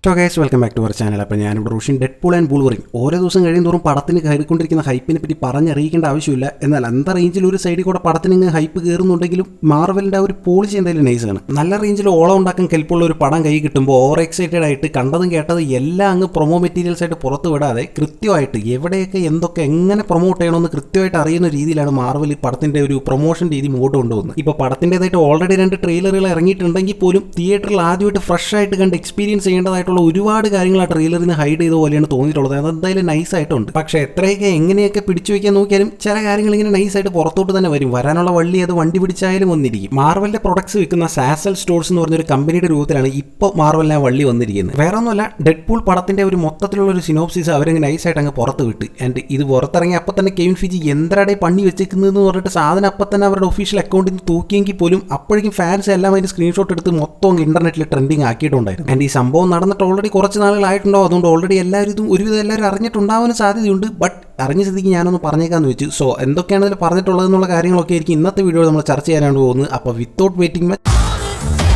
So guys welcome back to our channel. അപ്പോൾ ഞാനിവിടെ Russian Deadpool and Wolverine ഓരോ ദിവസം കഴിയുന്തോറും പടത്തിന് കയറിക്കൊണ്ടിരിക്കുന്ന ഹൈപ്പിനെ പറ്റി പറഞ്ഞറിയിക്കേണ്ട ആവശ്യമില്ല. എന്നാൽ അന്ത റേഞ്ചിൽ ഒരു സൈഡിൽ കൂടെ പടത്തിന് ഹൈപ്പ് കയറുന്നുണ്ടെങ്കിലും മാർവലിൻ്റെ ഒരു പോളിസി എന്തായാലും നൈസാണ്. നല്ല റേഞ്ചിൽ ഓളം ഉണ്ടാക്കാൻ കെൽപ്പുള്ള ഒരു പടം കൈ കിട്ടുമ്പോൾ ഓവർ എക്സൈറ്റഡ് ആയിട്ട് കണ്ടതും കേട്ടത് എല്ലാം അങ്ങ് പ്രൊമോ മെറ്റീരിയൽസ് ആയിട്ട് പുറത്ത് വിടാതെ കൃത്യമായിട്ട് എവിടെയൊക്കെ എന്തൊക്കെ എങ്ങനെ പ്രൊമോട്ട് ചെയ്യണമെന്ന് കൃത്യമായിട്ട് അറിയുന്ന രീതിയിലാണ് മാർവൽ പടത്തിൻ്റെ ഒരു പ്രൊമോഷൻ രീതി മുമ്പോട്ട് കൊണ്ടുപോകുന്നത്. ഇപ്പോൾ പടത്തിൻ്റെതായിട്ട് ഓൾറെഡി 2 ട്രെയിലറുകൾ ഇറങ്ങിയിട്ടുണ്ടെങ്കിൽ പോലും തിയേറ്ററിൽ ആദ്യമായിട്ട് ഫ്രഷ് ആയിട്ട് കണ്ട് എക്സ്പീരിയൻസ് ചെയ്യേണ്ടതായിട്ടുള്ള ഒരുപാട് കാര്യങ്ങൾ ആ ട്രെയിലറിൽ നിന്ന് ഹൈഡ് ചെയ്ത പോലെയാണ് തോന്നിയിട്ടുള്ളത്. അതെന്തായാലും നൈസായിട്ടുണ്ട്. പക്ഷേ എത്രയൊക്കെ എങ്ങനെയൊക്കെ പിടിച്ചു വയ്ക്കാൻ നോക്കിയാലും ചില കാര്യങ്ങൾ ഇങ്ങനെ നൈസായിട്ട് പുറത്തോട്ട് തന്നെ വരും. വരാനുള്ള വള്ളി അത് വണ്ടി പിടിച്ചായാലും വന്നിരിക്കും. മാർവലിന്റെ പ്രൊഡക്ട്സ് വിൽക്കുന്ന സാസൽ സ്റ്റോഴ്സ് എന്ന് പറഞ്ഞൊരു കമ്പനിയുടെ രൂപത്തിലാണ് ഇപ്പോൾ മാർവലിനെ വള്ളി വന്നിരിക്കുന്നത്. വേറെ ഒന്നുമല്ല, ഡെഡ്പൂൾ പടത്തിന്റെ ഒരു മൊത്തത്തിലുള്ള ഒരു സിനോപ്സിസ് അവരങ്ങനെ നൈസായിട്ട് അങ്ങ് പുറത്ത് വിട്ട്. ആൻഡ് ഇത് പുറത്തിറങ്ങി അപ്പം തന്നെ കെവിൻ ഫീജി എന്തരടെ പണി വെച്ചേക്കുന്നതെന്ന് പറഞ്ഞിട്ട് സാധനം അപ്പം തന്നെ അവരുടെ ഒഫീഷ്യൽ അക്കൗണ്ടിൽ നിന്ന് തൂക്കിയെങ്കിൽ പോലും അപ്പോഴേക്കും ഫാൻസ് എല്ലാം അതിന്റെ സ്ക്രീൻഷോട്ട് എടുത്ത് മൊത്തം ഇന്റർനെറ്റിൽ ട്രെൻഡിങ് ആക്കിയിട്ടുണ്ടായിരുന്നു. ആൻഡ് ഈ സംഭവം നടന്നിട്ട് ഓൾറെഡി കുറച്ച് നാളുകളായിട്ടുണ്ടോ, അതുകൊണ്ട് ഓൾറെഡി എല്ലാവരും ഒരുവിധം എല്ലാവരും അറിഞ്ഞിട്ടുണ്ടാവാൻ സാധ്യതയുണ്ട്. ബട്ട് അറിഞ്ഞ സ്ഥിതിക്ക് ഞാനൊന്ന് പറഞ്ഞേക്കാന്ന് വെച്ചു. സോ എന്തൊക്കെയാണ് ഇതിൽ പറഞ്ഞിട്ടുള്ളതെന്നുള്ള കാര്യങ്ങളൊക്കെ ആയിരിക്കും ഇന്നത്തെ വീഡിയോയിൽ നമ്മൾ ചർച്ച ചെയ്യാനാണ് പോകുന്നത്. അപ്പോൾ without waiting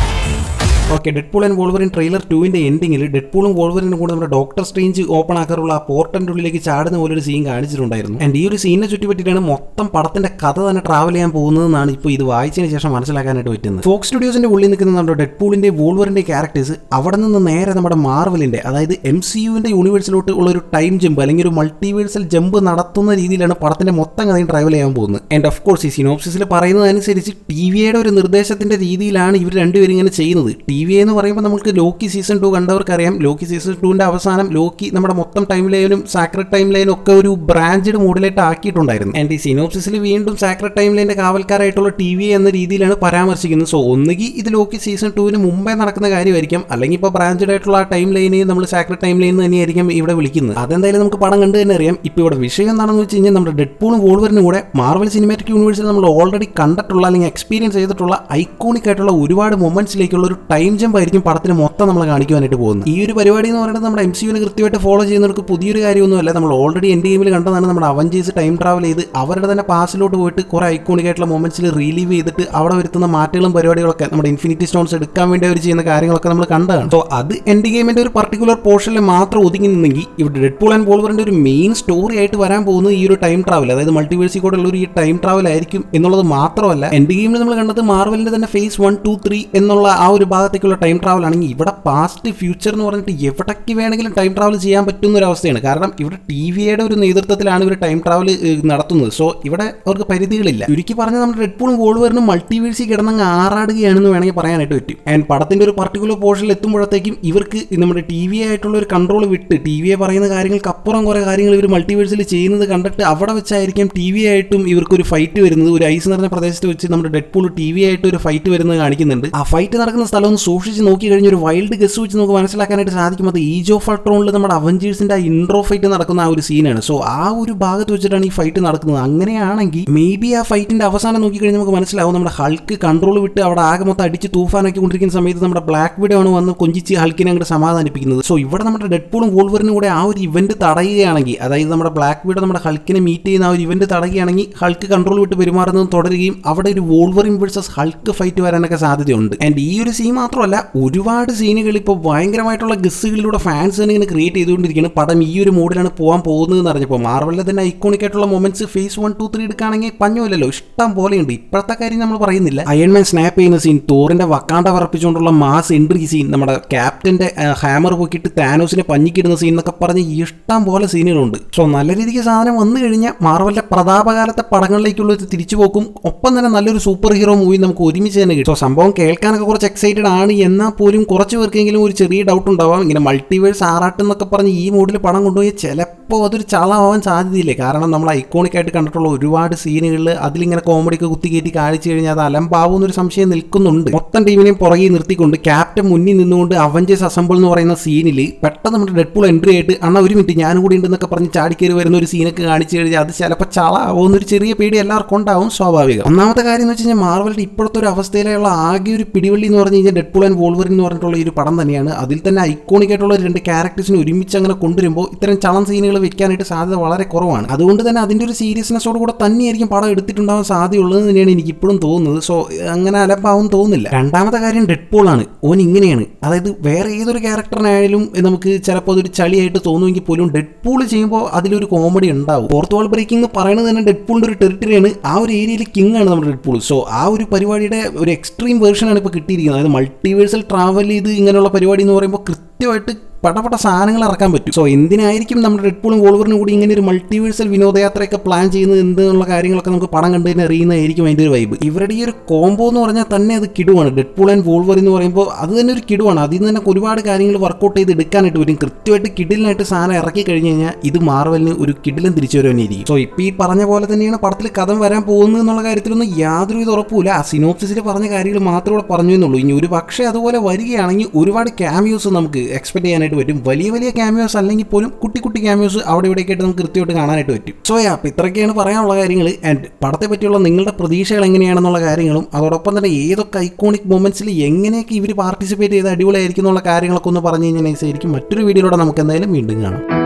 okay, Deadpool and Wolverine trailer 2ന്റെ എൻഡിങ്ങിൽ ഡെഡ്പൂളും വോൾവറിനും കൂടെ നമ്മുടെ ഡോക്ടർ സ്ട്രേഞ്ച് ഓപ്പൺ ആക്കാറുള്ള ആ പോർട്ടലിന്റെ ഉള്ളിലേക്ക് ചാടുന്ന പോലെ ഒരു സീൻ കാണിച്ചിട്ടുണ്ടായിരുന്നു. ആൻഡ് ഈ ഒരു സീനിനെ ചുറ്റിപ്പറ്റിയിട്ടാണ് മൊത്തം പടത്തിന്റെ കഥ തന്നെ ട്രാവൽ ചെയ്യാൻ പോകുന്നതെന്നാണ് ഇപ്പോൾ ഇത് വായിച്ചതിന് ശേഷം മനസ്സിലാക്കാനായിട്ട് പറ്റുന്നത്. ഫോക്സ് സ്റ്റുഡിയോസിന്റെ ഉള്ളിൽ നിൽക്കുന്ന നമ്മുടെ ഡെഡ്പൂളിന്റെ വോൾവറിന്റെ ക്യാരക്ടേഴ്സ് അവിടെ നിന്ന് നേരെ നമ്മുടെ മാർവലിന്റെ അതായത് MCUവിന്റെ യൂണിവേഴ്സിലോട്ട് ഉള്ള ഒരു ടൈം ജമ്പ് അല്ലെങ്കിൽ ഒരു മൾട്ടിവേഴ്സൽ ജമ്പ് നടത്തുന്ന രീതിയിലാണ് പടത്തിന്റെ മൊത്തം കഥയും ട്രാവൽ ചെയ്യാൻ പോകുന്നത്. ആൻഡ് ഓഫ് കോഴ്സ് ഈ സിനോപ്സിസിൽ പറയുന്നതനുസരിച്ച് TVയുടെ ഒരു നിർദ്ദേശത്തിന്റെ രീതിയിലാണ് ഇവർ രണ്ടുപേരും ഇങ്ങനെ ചെയ്യുന്നത്. TV എന്ന് പറയുമ്പോൾ നമുക്ക് ലോക്കി സീസൺ 2 കണ്ടവർക്കറിയാം. ലോക്കി സീസൺ 2ന്റെ അവസാനം ലോക്കി നമ്മുടെ മൊത്തം ടൈം ലൈനും സാക്രഡ് ടൈം ലൈനും ഒക്കെ ഒരു ബ്രാഞ്ചഡ് മോഡിലായിട്ട് ആക്കിയിട്ടുണ്ടായിരുന്നു. ആൻഡ് ഈ സിനോപ്സിസിൽ വീണ്ടും സാക്രഡ് ടൈം ലൈൻ്റെ കാവൽക്കാരായിട്ടുള്ള TV എന്ന രീതിയിലാണ് പരാമർശിക്കുന്നത്. സോ ഒന്നുകിൽ ഇത് ലോക്കി സീസൺ 2ന് മുമ്പേ നടക്കുന്ന കാര്യമായിരിക്കും, അല്ലെങ്കിൽ ഇപ്പോൾ ബ്രാഞ്ചഡ് ആയിട്ടുള്ള ആ ടൈം ലൈനെയും നമ്മൾ സാക്രഡ് ടൈം ലൈൻ തന്നെയായിരിക്കും ഇവിടെ വിളിക്കുന്നത്. അതെന്തായാലും നമുക്ക് പടം കണ്ട് തന്നെ അറിയാം. ഇപ്പോൾ ഇവിടെ വിഷയം എന്താണെന്ന് വെച്ച് കഴിഞ്ഞാൽ നമ്മുടെ ഡെഡ്പൂളും വോൾവറിനും കൂടെ മാർവൽ സിനിമാറ്റിക് യൂണിവേഴ്സിൽ നമ്മൾ ഓൾറെഡി കണ്ടിട്ടുള്ള അല്ലെങ്കിൽ എക്സ്പീരിയൻസ് ചെയ്തിട്ടുള്ള ഐക്കോണിക് ആയിട്ടുള്ള ഒരുപാട് മൊമെന്റ്സിലേക്കുള്ള ഒരു ടൈം ജമ്പ് ആയിരിക്കും പടത്തിന് മൊത്തം നമ്മൾ കാണിക്കുവാനായിട്ട് പോകുന്നത്. ഈ ഒരു പരിപാടി എന്ന് പറയുന്നത് നമ്മുടെ MCUവിനെ കൃത്യമായിട്ട് ഫോളോ ചെയ്യുന്നവർക്ക് പുതിയൊരു കാര്യമൊന്നുമല്ല. നമ്മൾ ഓൾറെഡി എൻഡ് ഗെയിമിൽ കണ്ടതാണ്. നമ്മുടെ അവഞ്ചേഴ്സ് ടൈം ട്രാവൽ ചെയ്ത് അവരുടെ തന്നെ പാസിലോട്ട് പോയിട്ട് കുറെ ഐക്കോണിക് ആയിട്ടുള്ള മൊമെന്റ്സിൽ റിലീവ് ചെയ്തിട്ട് അവിടെ വരുത്തുന്ന മാറ്റങ്ങളും പരിപാടികളൊക്കെ നമ്മുടെ ഇൻഫിനിറ്റി സ്റ്റോൺസ് എടുക്കാൻ വേണ്ടി അവർ ചെയ്യുന്ന കാര്യങ്ങളൊക്കെ നമ്മൾ കണ്ടതാണ്. സോ അത് എൻഡ് ഗെയിമിന്റെ ഒരു പർട്ടിക്കുലർ പോർഷനിൽ മാത്രം ഒതുങ്ങി നിന്നെങ്കിൽ ഇവിടെ ഡെഡ്പൂൾ ആൻഡ് വോൾവറിന്റെ ഒരു മെയിൻ സ്റ്റോറി ആയിട്ട് വരാൻ പോകുന്നത് ഈ ഒരു ടൈം ട്രാവൽ, അതായത് മൾട്ടിവേഴ്സിൽ കൂടെ ഉള്ള ഒരു ഈ ടൈം ട്രാവൽ ആയിരിക്കും എന്നുള്ളത് മാത്രമല്ല, എൻഡ് ഗെയിമിൽ നമ്മൾ കണ്ടത് മാർവലിന്റെ തന്നെ ഫേസ് 1, 2, 3 എന്നുള്ള ആ ഒരു ഭാഗത്തേക്കുള്ള ടൈം ട്രാവൽ ആണെങ്കിൽ ഇവിടെ പാസ്റ്റ് ഫ്യൂച്ചർ എന്ന് പറഞ്ഞിട്ട് എവിടേക്ക് വേണമെങ്കിലും ടൈം ട്രാവൽ ചെയ്യാൻ പറ്റുന്ന ഒരു അവസ്ഥയാണ്. കാരണം ഇവിടെ TVയുടെ ഒരു നേതൃത്വത്തിലാണ് ഇവർ ടൈം ട്രാവൽ നടത്തുന്നത്. സോ ഇവിടെ അവർക്ക് പരിധികളില്ല. ചുരുക്കി പറഞ്ഞാൽ നമ്മുടെ ഡെഡ്പൂളും വോൾവറിനും മൾട്ടിവേഴ്സിൽ കിടന്നങ്ങ് ആറാടുകയാണെന്ന് വേണമെങ്കിൽ പറയാനായിട്ട് പറ്റും. ആൻഡ് പടത്തിന്റെ ഒരു പർട്ടിക്കുലർ പോർഷനിൽ എത്തുമ്പോഴത്തേക്കും ഇവർക്ക് നമ്മുടെ TV ആയിട്ടുള്ള ഒരു കൺട്രോൾ വിട്ട് TVയെ പറയുന്ന കാര്യങ്ങൾക്ക് അപ്പുറം കുറെ കാര്യങ്ങൾ ഇവർ മൾട്ടിവേഴ്സിൽ ചെയ്യുന്നത് കണ്ടിട്ട് അവിടെ വെച്ചായിരിക്കും TV ആയിട്ടും ഇവർക്കൊരു ഫൈറ്റ് വരുന്നത്. ഒരു ഐസ് നിറഞ്ഞ പ്രദേശത്ത് വെച്ച് നമ്മുടെ ഡെഡ്പൂൾ TV ആയിട്ട് ഒരു ഫൈറ്റ് വരുന്നത് കാണിക്കുന്നുണ്ട്. ആ ഫൈറ്റ് നടക്കുന്ന സ്ഥലം ഒന്ന് സൂക്ഷിച്ച് നോക്കി കഴിഞ്ഞ ഒരു വൈൽഡ് ഗസ് വെച്ച് നമുക്ക് മനസ്സിലാക്കാനായിട്ട് സാധിക്കും. അത് ഈജ് ഓഫ് അൾട്രോണിൽ നമ്മുടെ അവഞ്ചേഴ്സിന്റെ ആ ഇൻട്രോ ഫൈറ്റ് നടക്കുന്ന ആ ഒരു സീനാണ്. സോ ആ ഒരു ഭാഗത്ത് വെച്ചിട്ടാണ് ഈ ഫൈറ്റ് നടക്കുന്നത്. അങ്ങനെയാണെങ്കിൽ മേ ബി ആ ഫൈറ്റിന്റെ അവസാനം നോക്കിക്കഴിഞ്ഞാൽ നമുക്ക് മനസ്സിലാവും നമ്മുടെ ഹൾക്ക് കൺട്രോൾ വിട്ട് അവിടെ ആകെ മൊത്തം അടിച്ച് തൂഫാനാക്കി കൊണ്ടിരിക്കുന്ന സമയത്ത് നമ്മുടെ ബ്ലാക്ക് വിഡോ ആണ് വന്ന് കൊഞ്ചിച്ച് ഹൾക്കിനെ അങ്ങോട്ട് സമാധാനിപ്പിക്കുന്നത്. സോ ഇവിടെ നമ്മുടെ ഡെഡ്പൂളും വോൾവറിനും കൂടെ ആ ഒരു ഇവന്റ് തടയുകയാണെങ്കിൽ, അതായത് നമ്മുടെ ബ്ലാക്ക് വിഡോ നമ്മുടെ ഹൾക്കിനെ മീറ്റ് ചെയ്യുന്ന ആ ഒരു ഇവന്റ് തടയുകയാണെങ്കിൽ ഹൾക്ക് കൺട്രോൾ വിട്ട് പെരുമാറുന്നത് തുടരുകയും അവിടെ ഒരു വോൾവറിൻ വേഴ്സസ് ഹൾക്ക് ഫൈറ്റ് വരാനൊക്കെ സാധ്യതയുണ്ട്. ആൻഡ് ഈ ഒരു സീൻ മാത്രമല്ല, ഒരുപാട് സീനുകൾ ഇപ്പോൾ ഭയങ്കരമായിട്ടുള്ള ഗസ്സുകളിലൂടെ ഫാൻസ് തന്നെ ഇങ്ങനെ ക്രിയേറ്റ് ചെയ്തുകൊണ്ടിരിക്കുകയാണ്. പടം ഈ ഒരു മോഡിലാണ് പോകാൻ പോകുന്നതെന്ന് അറിഞ്ഞപ്പോൾ മാർവലിലെ തന്നെ ഐക്കോണിക് ആയിട്ടുള്ള മൊമെന്റ്സ് ഫേസ് 1, 2, 3 എടുക്കുകയാണെങ്കിൽ പഞ്ഞമില്ലല്ലോ, ഇഷ്ടം പോലെയുണ്ട്. ഇപ്പോഴത്തെ കാര്യം നമ്മൾ പറയുന്നില്ല. അയൺമാൻ സ്നാപ്പ് ചെയ്യുന്ന സീൻ, തോറിന്റെ വക്കാണ്ട പറപ്പിച്ചുകൊണ്ടുള്ള മാസ് എൻട്രി സീൻ, നമ്മുടെ ക്യാപ്റ്റന്റെ ഹാമർ പോക്കിയിട്ട് താനോസിനെ പഞ്ഞിക്കിടുന്ന സീൻ എന്നൊക്കെ പറഞ്ഞ് ഇഷ്ടം പോലെ സീനുകളുണ്ട്. സോ നല്ല രീതിക്ക് സാധനം വന്നു കഴിഞ്ഞാൽ മാർവലിന്റെ പ്രതാപകാലത്തെ പടങ്ങളിലേക്കുള്ള ഒരു തിരിച്ചുപോക്കും ഒപ്പം തന്നെ നല്ലൊരു സൂപ്പർ ഹീറോ മൂവി നമുക്ക് ഒരുമിച്ച് തന്നെ കിട്ടും. സോ സംഭവം കേൾക്കാനൊക്കെ കുറച്ച് എക്സൈറ്റഡ് ആണ്. എന്നാൽ പോലും കുറച്ച് പേർക്കെങ്കിലും ഒരു ചെറിയ ഡൗട്ട് ഉണ്ടാവാം. ഇങ്ങനെ മൾട്ടിവേഴ്സ് ആറാട്ട് എന്നൊക്കെ പറഞ്ഞ് ഈ മോഡിൽ പടം കൊണ്ടുപോയി ചിലപ്പോൾ അതൊരു ചളമാവാൻ സാധ്യതയില്ലേ. കാരണം നമ്മൾ ഐക്കോണിക് ആയിട്ട് കണ്ടിട്ടുള്ള ഒരുപാട് സീനുകളിൽ അതിലിങ്ങനെ കോമഡിയൊക്കെ കുത്തിക്കയറ്റി കാണിച്ചു കഴിഞ്ഞാൽ അത് അലമ്പാവും എന്നൊരു സംശയം നിൽക്കുന്നുണ്ട്. മൊത്തം ടീമിനെയും പുറകെ നിർത്തിക്കൊണ്ട് ക്യാപ്റ്റൻ മുന്നിൽ നിന്നുകൊണ്ട് അവഞ്ചേഴ്സ് അസംബിൾ എന്ന് പറയുന്ന സീനിൽ പെട്ടെന്ന് നമ്മുടെ ഡെഡ്പൂൾ എൻട്രി ആയിട്ട് ഒരു മിനിറ്റ് ഞാനും കൂടി ഉണ്ടെന്നൊക്കെ പറഞ്ഞ് ചാടിക്കയറി വരുന്ന ഒരു സീനൊക്കെ കാണിച്ചു കഴിഞ്ഞാൽ അത് ചിലപ്പോൾ ചളാവുന്നൊരു ചെറിയ പേടി എല്ലാവർക്കും ഉണ്ടാവും, സ്വാഭാവികം. ഒന്നാമത്തെ കാര്യം എന്ന് വെച്ച് കഴിഞ്ഞാൽ മാർവലിന്റെ ഇപ്പോഴത്തെ ഒരു അവസ്ഥയിലുള്ള ആകെ ഒരു പിടിവള്ളി എന്ന് പറഞ്ഞു കഴിഞ്ഞാൽ ഡെഡ്പൂൾ ആൻഡ് വോൾവറിൻ എന്ന് പറഞ്ഞിട്ടുള്ള ഒരു പടം തന്നെയാണ്. അതിൽ തന്നെ ഐക്കോണിക് ആയിട്ടുള്ള രണ്ട് ക്യാരക്ടേഴ്സിനെ ഒരുമിച്ച് അങ്ങനെ കൊണ്ടുവരുമ്പോൾ ഇത്തരം ചളം സീനുകൾ വെക്കാനായിട്ട് സാധ്യത വളരെ കുറവാണ്. അതുകൊണ്ട് തന്നെ അതിന്റെ ഒരു സീരിയസ്നെസ്സോട് കൂടെ തന്നെയായിരിക്കും പടം എടുത്തിട്ടുണ്ടാവാൻ സാധ്യതയുള്ളത് തന്നെയാണ് എനിക്ക് ഇപ്പോഴും തോന്നുന്നത്. സോ അങ്ങനെ അലപ്പാവും തോന്നുന്നില്ല. രണ്ടാമത്തെ കാര്യം ഡെഡ്പൂൾ ആണ്. ഓൻ ഇങ്ങനെയാണ്, അതായത് വേറെ ഏതൊരു ക്യാരക്ടറിനായാലും നമുക്ക് ചിലപ്പോൾ അതൊരു ചളിയായിട്ട് തോന്നുമെങ്കിൽ പോലും ഡെഡ്പൂൾ ചെയ്യുമ്പോൾ അതിലൊരു കോമഡി ഉണ്ടാവും. ഫോർത്ത് വാൾ ബ്രേക്കിംഗ് എന്ന് പറയുന്നത് തന്നെ ഡെഡ്പൂളിന്റെ ഒരു ടെറിട്ടറിയാണ്. ആ ഒരു ഏരിയയിൽ കിങ് ആണ് നമ്മുടെ ഡെഡ്പൂൾ. സോ ആ ഒരു പരിപാടിയുടെ ഒരു എക്സ്ട്രീം വേർഷനാണ് ഇപ്പോൾ കിട്ടിയിരിക്കുന്നത്. അതായത് മൾട്ടിവേഴ്സൽ ട്രാവൽ ചെയ്ത് ഇങ്ങനെയുള്ള പരിപാടി എന്ന് പറയുമ്പോൾ കൃത്യമായിട്ട് പടപട സാധനങ്ങൾ ഇറക്കാൻ പറ്റും. സോ എന്തിനായിരിക്കും നമ്മുടെ ഡെഡ്പൂളും വോൾവറിനും കൂടി ഇങ്ങനെ ഒരു മൾട്ടിവേഴ്സൽ വിനോദയാത്രയൊക്കെ പ്ലാൻ ചെയ്യുന്നത് എന്നുള്ള കാര്യങ്ങളൊക്കെ നമുക്ക് പടം കണ്ടു തന്നെ അറിയുന്നതായിരിക്കും അതിൻ്റെ ഒരു വൈബ്. ഇവരുടെ ഈ ഒരു കോംബോ എന്ന് പറഞ്ഞാൽ തന്നെ അത് കിടുവാണ്. ഡെഡ്പൂൾ ആൻഡ് വോൾവറിൻ എന്ന് പറയുമ്പോൾ അത് തന്നെ ഒരു കിടുവാണ്. അതിൽ നിന്ന് തന്നെ ഒരുപാട് കാര്യങ്ങൾ വർക്കൗട്ട് ചെയ്ത് എടുക്കാനായിട്ട് വരും. കൃത്യമായിട്ട് കിഡിലിനായിട്ട് സാധനം ഇറക്കി കഴിഞ്ഞ് കഴിഞ്ഞാൽ ഇത് മാർവലിന് ഒരു കിഡിലും തിരിച്ചു വരുവാനിരിക്കും. സോ ഇപ്പോൾ ഈ പറഞ്ഞ പോലെ തന്നെയാണ് പടത്തിൽ കഥ വരാൻ പോകുന്നത് എന്നുള്ള കാര്യത്തിലൊന്നും യാതൊരു ഇത് ഉറപ്പില്ല. ആ സിനോപ്സിസിൽ പറഞ്ഞ കാര്യങ്ങൾ മാത്രമേ ഇവിടെ പറഞ്ഞു എന്നുള്ളൂ. ഇനി ഒരു പക്ഷേ അതുപോലെ വരികയാണെങ്കിൽ ഒരുപാട് ക്യാമിയോസ് നമുക്ക് എക്സ്പെക്ട് ചെയ്യാനായിട്ട് പറ്റും. വലിയ വലിയ ക്യാമിയോസ് അല്ലെങ്കിൽ പോലും കുട്ടി കുട്ടി ക്യാമിയോസ് അവിടെ ഇവിടെയൊക്കെ ആയിട്ട് നമുക്ക് കൃത്യമായിട്ട് കാണാനായിട്ട് പറ്റും. സോ അപ്പോൾ ഇത്രയൊക്കെയാണ് പറയാനുള്ള കാര്യങ്ങൾ. ആൻഡ് പടത്തെ പറ്റിയുള്ള നിങ്ങളുടെ പ്രതീക്ഷകൾ എങ്ങനെയാണെന്നുള്ള കാര്യങ്ങളും അതോടൊപ്പം തന്നെ ഏതൊക്കെ ഐക്കോണിക് മൊമെന്റ്സിൽ എങ്ങനെയൊക്കെ ഇവർ പാർട്ടിസിപ്പേറ്റ് ചെയ്ത് അടിപൊളിയായിരിക്കും എന്നുള്ള കാര്യങ്ങളൊക്കെ ഒന്ന് പറഞ്ഞു കഴിഞ്ഞാൽ നൈസായിരിക്കും. മറ്റൊരു വീഡിയോയിലൂടെ നമുക്ക് എന്തായാലും വീണ്ടും കാണാം.